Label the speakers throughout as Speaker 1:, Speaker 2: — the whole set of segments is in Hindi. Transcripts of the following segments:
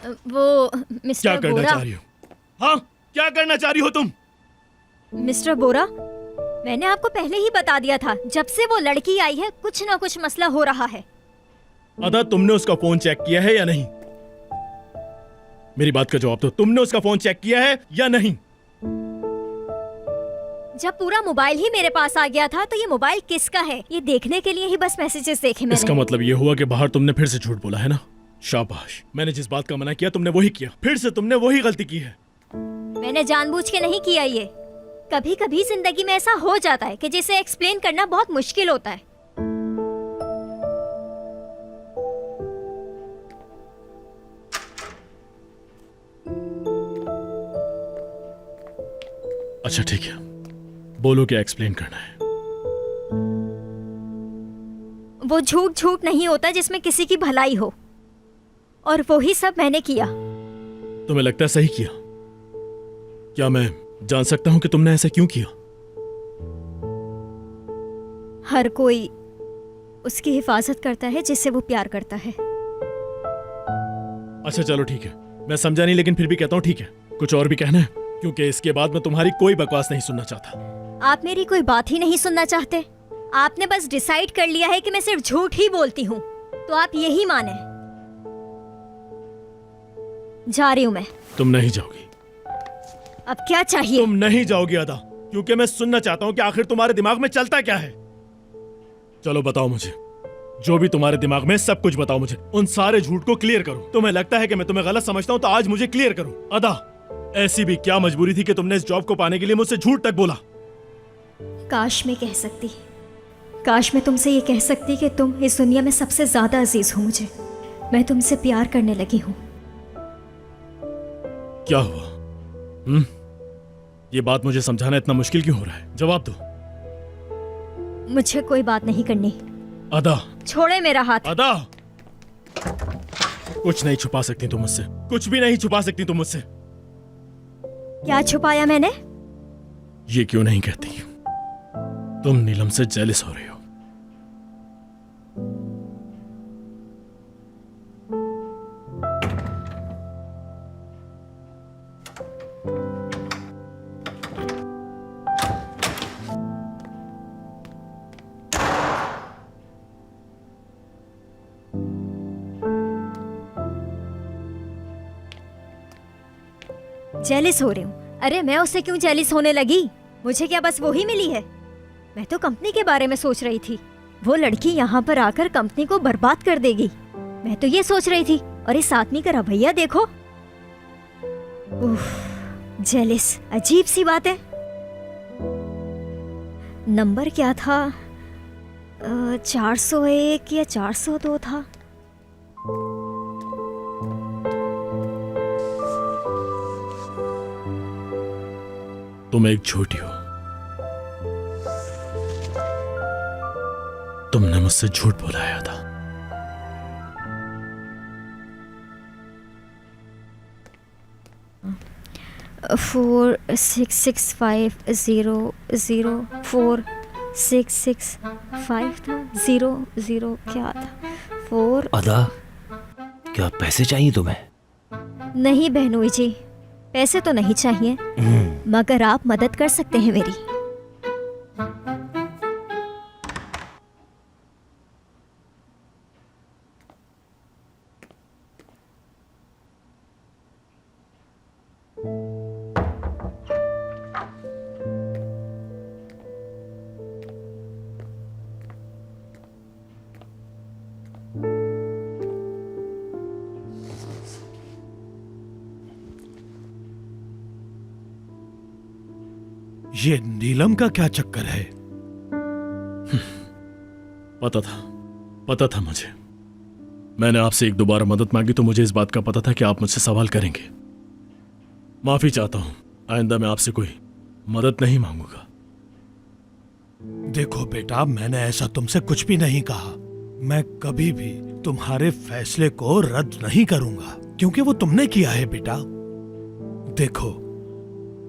Speaker 1: वो
Speaker 2: क्या
Speaker 1: मिस्टर
Speaker 2: करना
Speaker 1: बोरा।
Speaker 2: चाह रही हो? हाँ, क्या करना चाह रही हो तुम?
Speaker 1: मिस्टर बोरा, मैंने आपको पहले ही बता दिया था, जब से वो लड़की आई है कुछ ना कुछ मसला हो रहा है।
Speaker 2: अदा, तुमने उसका फोन चेक किया है या नहीं? मेरी बात का जवाब दो। तुमने उसका फोन चेक किया है या नहीं?
Speaker 1: जब पूरा मोबाइल ही मेरे पास आ गया था तो ये मोबाइल किसका है ये देखने के लिए ही बस मैसेजेस देखे मैंने।
Speaker 2: इसका मतलब ये हुआ कि बाहर तुमने फिर से झूठ बोला है ना? शाबाश, मैंने जिस बात का मना किया तुमने वही किया। फिर से तुमने वही गलती की है।
Speaker 1: मैंने जानबूझ के नहीं किया ये। कभी कभी जिंदगी में ऐसा हो जाता है कि जिसे एक्सप्लेन करना बहुत मुश्किल होता है।
Speaker 2: अच्छा ठीक है, बोलो क्या एक्सप्लेन करना है।
Speaker 1: वो झूठ झूठ नहीं होता जिसमें किसी की भलाई हो, और वो ही सब मैंने किया।
Speaker 2: तुम्हें लगता है सही किया? क्या मैं जान सकता हूं कि तुमने ऐसा क्यों किया?
Speaker 1: हर कोई उसकी हिफाजत करता है जिससे वो प्यार करता है।
Speaker 2: अच्छा चलो ठीक है, मैं समझा नहीं, लेकिन फिर भी कहता हूं ठीक है। कुछ और भी कहना है? क्योंकि इसके बाद मैं तुम्हारी कोई बकवास नहीं सुनना चाहता।
Speaker 1: आप मेरी कोई बात ही नहीं सुनना चाहते? आपने बस डिसाइड कर लिया है कि मैं सिर्फ झूठ ही बोलती हूँ, तो आप यही माने। जा रही हूँ मैं।
Speaker 2: तुम नहीं जाओगी।
Speaker 1: अब क्या चाहिए?
Speaker 2: तुम नहीं जाओगी अदा, क्योंकि मैं सुनना चाहता हूं कि आखिर तुम्हारे दिमाग में चलता क्या है। चलो बताओ मुझे, जो भी तुम्हारे दिमाग में सब कुछ बताओ मुझे। उन सारे झूठ को क्लियर करो। तुम्हें लगता है कि मैं तुम्हें गलत समझता हूं, तो आज मुझे क्लियर करो। अदा, ऐसी भी क्या मजबूरी थी कि तुमने इस जॉब को पाने के लिए मुझसे झूठ तक बोला?
Speaker 1: काश मैं कह सकती, काश मैं तुमसे ये कह सकती कि तुम इस दुनिया में सबसे ज्यादा अजीज हो मुझे। मैं तुमसे प्यार करने लगी हूँ।
Speaker 2: क्या हुआ? ये बात मुझे समझाना इतना मुश्किल क्यों हो रहा है? जवाब दो।
Speaker 1: मुझे कोई बात नहीं करनी।
Speaker 2: अदा,
Speaker 1: छोड़े मेरा हाथ।
Speaker 2: अदा, कुछ नहीं छुपा सकती तुम मुझसे, कुछ भी नहीं छुपा सकती तुम मुझसे।
Speaker 1: क्या छुपाया मैंने?
Speaker 2: ये क्यों नहीं कहती? तुम नीलम से जेलस हो रही हो।
Speaker 1: जेलिस हो रही हूँ? अरे मैं उससे क्यों जेलिस होने लगी? मुझे क्या बस वो ही मिली है? मैं तो कंपनी के बारे में सोच रही थी। वो लड़की यहाँ पर आकर कंपनी को बर्बाद कर देगी, मैं तो ये सोच रही थी। और इस आदमी का रवैया देखो। उफ, जेलिस, अजीब सी बात है। नंबर क्या था? 401 या 402 था।
Speaker 2: तुम एक झूठी हो। तुमने मुझसे झूठ बुलाया था।
Speaker 1: फोर 665 था। 00 क्या था? 4।
Speaker 3: अदा, क्या पैसे चाहिए तुम्हें?
Speaker 1: नहीं बहनोई जी, पैसे तो नहीं चाहिए, मगर आप मदद कर सकते हैं मेरी।
Speaker 4: ये नीलम का क्या चक्कर है?
Speaker 2: पता था मुझे। मैंने आपसे एक दोबारा मदद मांगी तो मुझे इस बात का पता था कि आप मुझसे सवाल करेंगे। माफी चाहता हूं, आइंदा मैं आपसे कोई मदद नहीं मांगूंगा।
Speaker 4: देखो बेटा, मैंने ऐसा तुमसे कुछ भी नहीं कहा। मैं कभी भी तुम्हारे फैसले को रद्द नहीं करूंगा, क्योंकि वो तुमने किया है बेटा। देखो,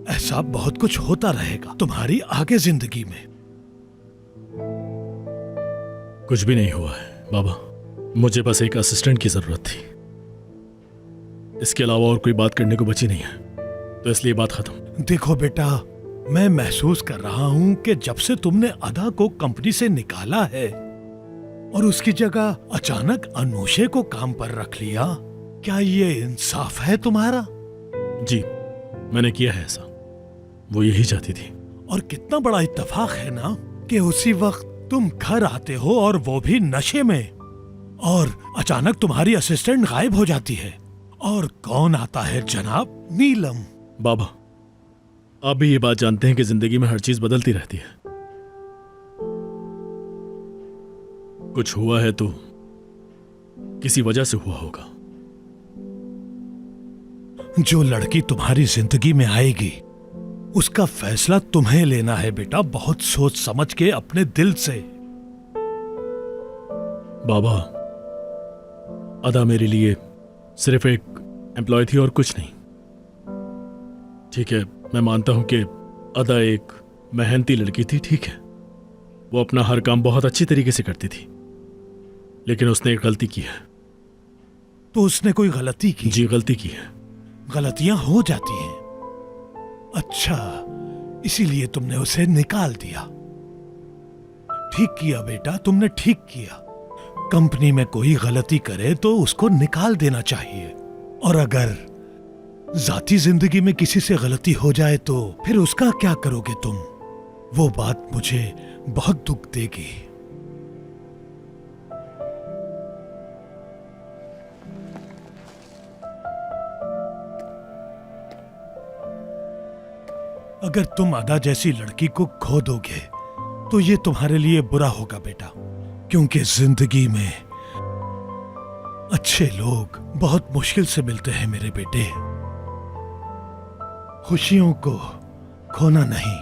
Speaker 4: ऐसा बहुत कुछ होता रहेगा तुम्हारी आगे जिंदगी में।
Speaker 2: कुछ भी नहीं हुआ है बाबा, मुझे बस एक असिस्टेंट की जरूरत थी। इसके अलावा और कोई बात करने को बची नहीं है, तो इसलिए बात खत्म।
Speaker 4: देखो बेटा, मैं महसूस कर रहा हूं कि जब से तुमने अदा को कंपनी से निकाला है और उसकी जगह अचानक अनूशे को काम पर रख लिया, क्या ये इंसाफ है तुम्हारा?
Speaker 2: जी, मैंने किया है ऐसा। वो यही चाहती थी।
Speaker 4: और कितना बड़ा इत्तेफाक है ना कि उसी वक्त तुम घर आते हो और वो भी नशे में, और अचानक तुम्हारी असिस्टेंट गायब हो जाती है। और कौन आता है जनाब? नीलम।
Speaker 2: बाबा, आप भी ये बात जानते हैं कि जिंदगी में हर चीज बदलती रहती है। कुछ हुआ है तो किसी वजह से हुआ होगा।
Speaker 4: जो लड़की तुम्हारी जिंदगी में आएगी उसका फैसला तुम्हें लेना है बेटा, बहुत सोच समझ के, अपने दिल से।
Speaker 2: बाबा, अदा मेरे लिए सिर्फ एक एम्प्लॉय थी और कुछ नहीं। ठीक है, मैं मानता हूं कि अदा एक मेहनती लड़की थी, ठीक है, वो अपना हर काम बहुत अच्छी तरीके से करती थी, लेकिन उसने एक गलती की है।
Speaker 4: तो उसने कोई गलती की?
Speaker 2: जी, गलती की है।
Speaker 4: गलतियां हो जाती हैं। अच्छा, इसीलिए तुमने उसे निकाल दिया। ठीक किया बेटा, तुमने ठीक किया। कंपनी में कोई गलती करे तो उसको निकाल देना चाहिए, और अगर जाती जिंदगी में किसी से गलती हो जाए तो फिर उसका क्या करोगे तुम? वो बात मुझे बहुत दुख देगी। अगर तुम अदा जैसी लड़की को खो दोगे तो ये तुम्हारे लिए बुरा होगा बेटा, क्योंकि जिंदगी में अच्छे लोग बहुत मुश्किल से मिलते हैं मेरे बेटे। खुशियों को खोना नहीं।